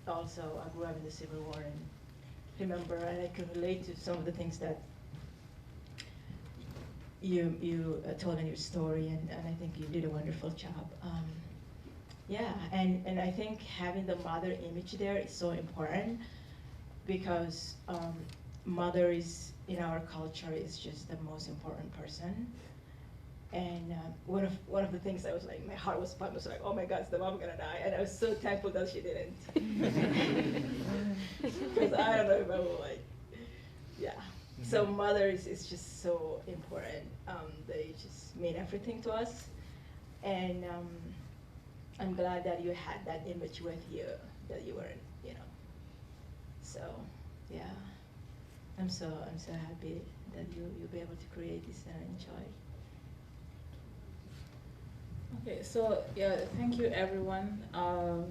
also grew up in the Civil War and remember, and I can relate to some of the things that you told in your story, and I think you did a wonderful job. Yeah, and I think having the mother image there is so important because mother is, in our culture, is just the most important person. And one of the things I was like, my heart was pumped. I was like, oh my God, is the mom gonna die? And I was so thankful that she didn't. Because I don't know if I will like, yeah. So mother is just so important. They just mean everything to us. And I'm glad that you had that image with you, that you weren't, you know. So, yeah. I'm so happy that you'll be able to create this and enjoy. Okay, so yeah, thank you everyone.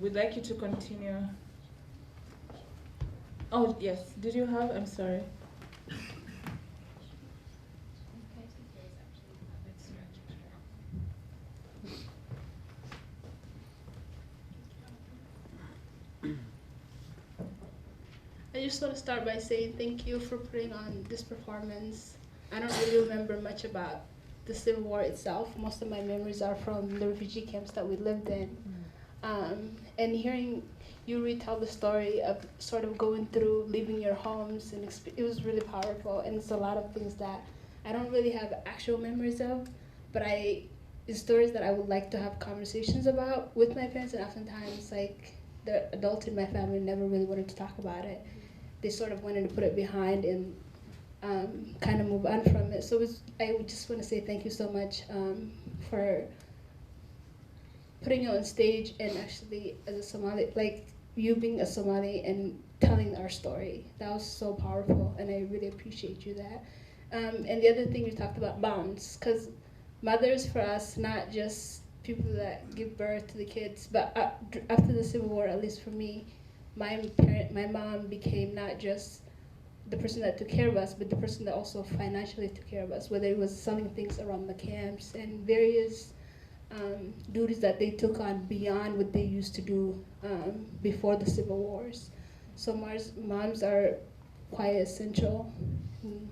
We'd like you to continue. Oh yes, did you have? I'm sorry. I just want to start by saying thank you for putting on this performance. I don't really remember much about the Civil War itself. Most of my memories are from the refugee camps that we lived in. And hearing you retell the story of sort of going through, leaving your homes, and it was really powerful. And it's a lot of things that I don't really have actual memories of, but it's stories that I would like to have conversations about with my parents, and oftentimes, like, the adults in my family never really wanted to talk about it. They sort of wanted to put it behind and kind of move on from it. So I would just want to say thank you so much for putting it on stage and actually as a Somali, like you being a Somali and telling our story. That was so powerful, and I really appreciate you that. And the other thing you talked about, moms, because mothers for us, not just people that give birth to the kids, but after the Civil War, at least for me, my mom became not just the person that took care of us, but the person that also financially took care of us, whether it was selling things around the camps and various duties that they took on beyond what they used to do before the Civil Wars. So moms are quite essential in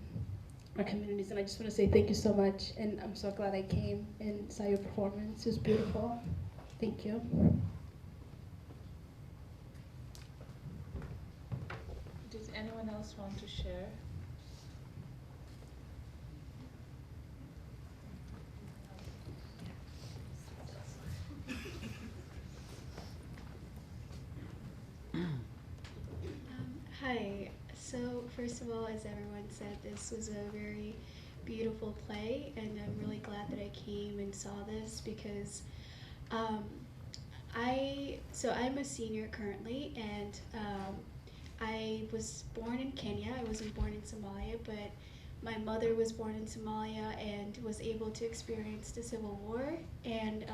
our communities, and I just want to say thank you so much, and I'm so glad I came and saw your performance. It was beautiful. Thank you. Does anyone else want to share? Hi. So first of all, as everyone said, this was a very beautiful play, and I'm really glad that I came and saw this because um, I'm a senior currently, and I was born in Kenya. I wasn't born in Somalia, but my mother was born in Somalia and was able to experience the Civil War, and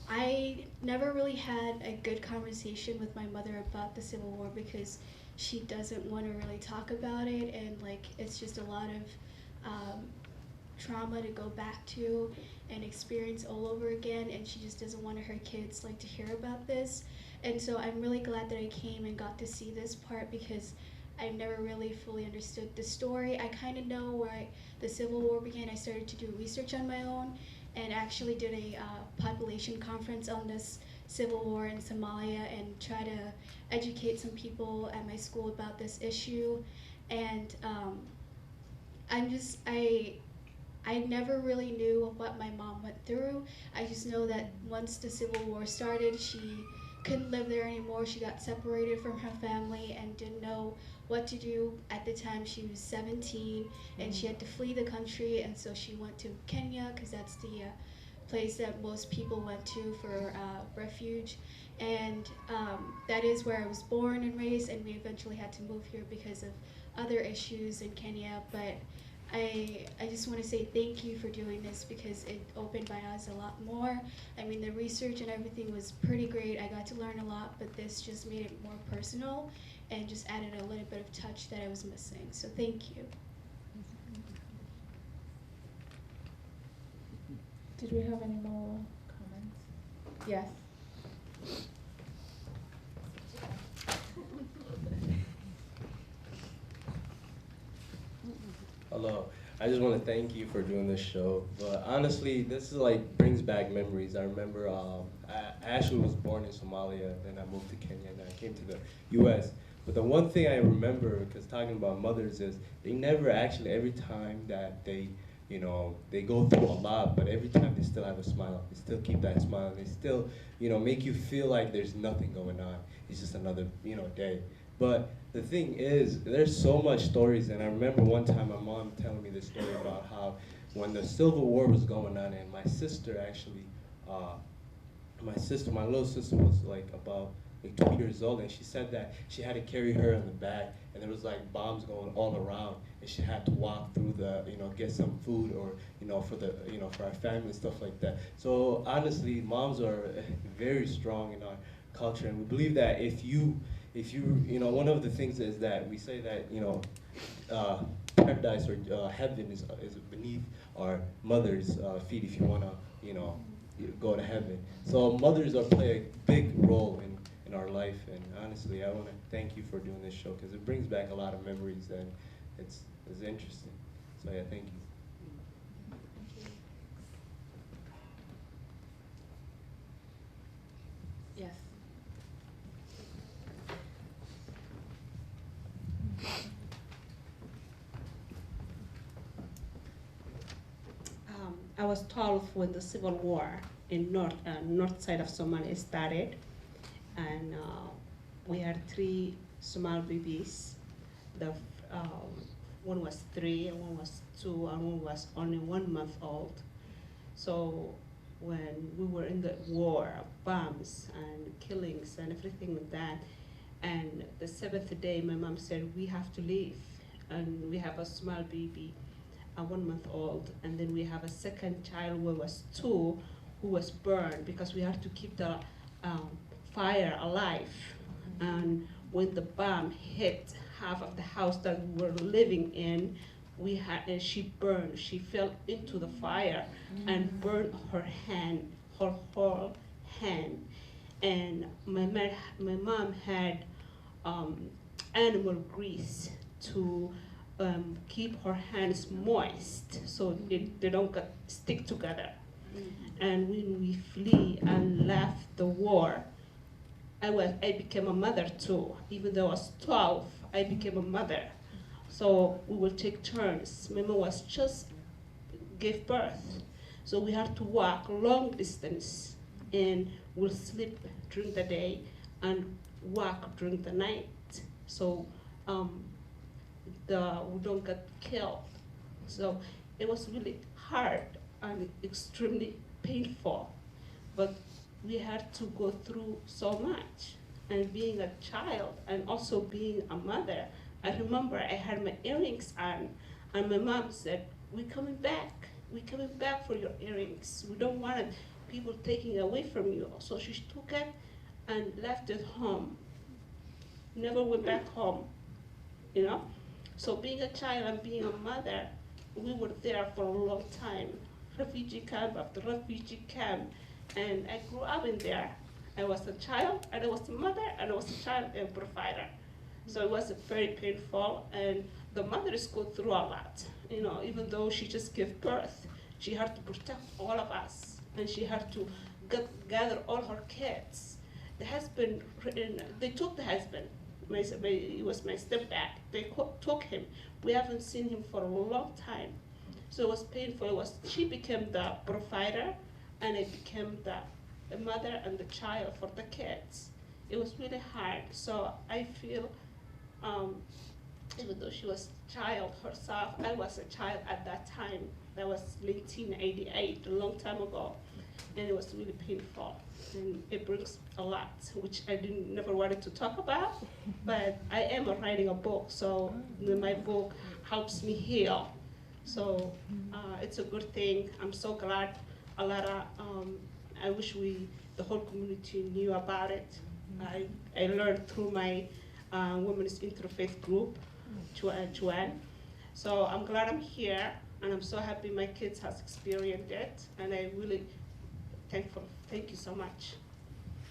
I never really had a good conversation with my mother about the Civil War because she doesn't want to really talk about it, and like it's just a lot of trauma to go back to and experience all over again, and she just doesn't want her kids like to hear about this. And so I'm really glad that I came and got to see this part because I've never really fully understood the story. I kind of know where the Civil War began. I started to do research on my own and actually did a population conference on this Civil War in Somalia and try to educate some people at my school about this issue. And I never really knew what my mom went through. I just know that once the Civil War started, she couldn't live there anymore. She got separated from her family and didn't know what to do. At the time, she was 17, and she had to flee the country, and so she went to Kenya because that's the place that most people went to for refuge. And that is where I was born and raised, and we eventually had to move here because of other issues in Kenya. But I just want to say thank you for doing this because it opened my eyes a lot more. I mean, the research and everything was pretty great. I got to learn a lot, but this just made it more personal and just added a little bit of touch that I was missing. So thank you. Did we have any more comments? Yes. I just want to thank you for doing this show. But honestly, this is like brings back memories. I remember I actually was born in Somalia, then I moved to Kenya, and I came to the U.S. But the one thing I remember, because talking about mothers, is they never actually, every time that they, you know, they go through a lot, but every time they still have a smile. They still keep that smile. They still, you know, make you feel like there's nothing going on. It's just another, you know, day. But the thing is, there's so much stories, and I remember one time my mom telling me this story about how when the Civil War was going on, and my sister actually, my little sister was like about like 2 years old, and she said that she had to carry her in the back, and there was like bombs going all around, and she had to walk through the, you know, get some food or, you know, for the, you know, for our family and stuff like that. So honestly, moms are very strong in our culture, and we believe that if you, you know, one of the things is that we say that, you know, paradise or heaven is beneath our mother's feet if you want to, you know, go to heaven. So mothers are play a big role in our life, and honestly, I want to thank you for doing this show because it brings back a lot of memories, and it's interesting. So yeah, thank you. Yes. I was 12 when the Civil War in north side of Somalia started, and we had 3 small babies. The one was 3, and one was 2, and one was only 1 month old. So when we were in the war, bombs and killings and everything like that, and the 7th day, my mom said we have to leave, and we have a small baby, a 1 month old, and then we have a second child who was 2, who was burned because we had to keep the fire alive. And when the bomb hit half of the house that we were living in, and she burned. She fell into the fire and burned her hand, her whole hand. And my mom had animal grease to keep her hands moist so they don't stick together. And when we flee and left the war, I became a mother too. Even though I was 12, I became a mother. So we will take turns. Mama was just gave birth. So we had to walk long distance, and we'll sleep during the day and walk during the night. So we don't get killed. So it was really hard and extremely painful. But we had to go through so much. And being a child and also being a mother, I remember I had my earrings on, and my mom said, "We're coming back. We're coming back for your earrings. We don't want people taking away from you." So she took it and left it home. Never went back home, you know? So being a child and being a mother, we were there for a long time. Refugee camp after refugee camp. And I grew up in there. I was a child, and I was a mother, and I was a child and provider. So it was very painful, and the mothers go through a lot. You know, even though she just gave birth, she had to protect all of us, and she had to gather all her kids. The husband, they took the husband. He was my stepdad. They took him. We haven't seen him for a long time. So it was painful. She became the provider, and I became the mother and the child for the kids. It was really hard. So I feel, even though she was a child herself, I was a child at that time. That was 1988, a long time ago, and it was really painful. And it brings a lot, which I never wanted to talk about, but I am writing a book, so my book helps me heal. So it's a good thing. I'm so glad a lot of, I wish the whole community knew about it. I learned through my women's interfaith group, Chuan. So I'm glad I'm here, and I'm so happy my kids has experienced it, and I really thankful. Thank you so much.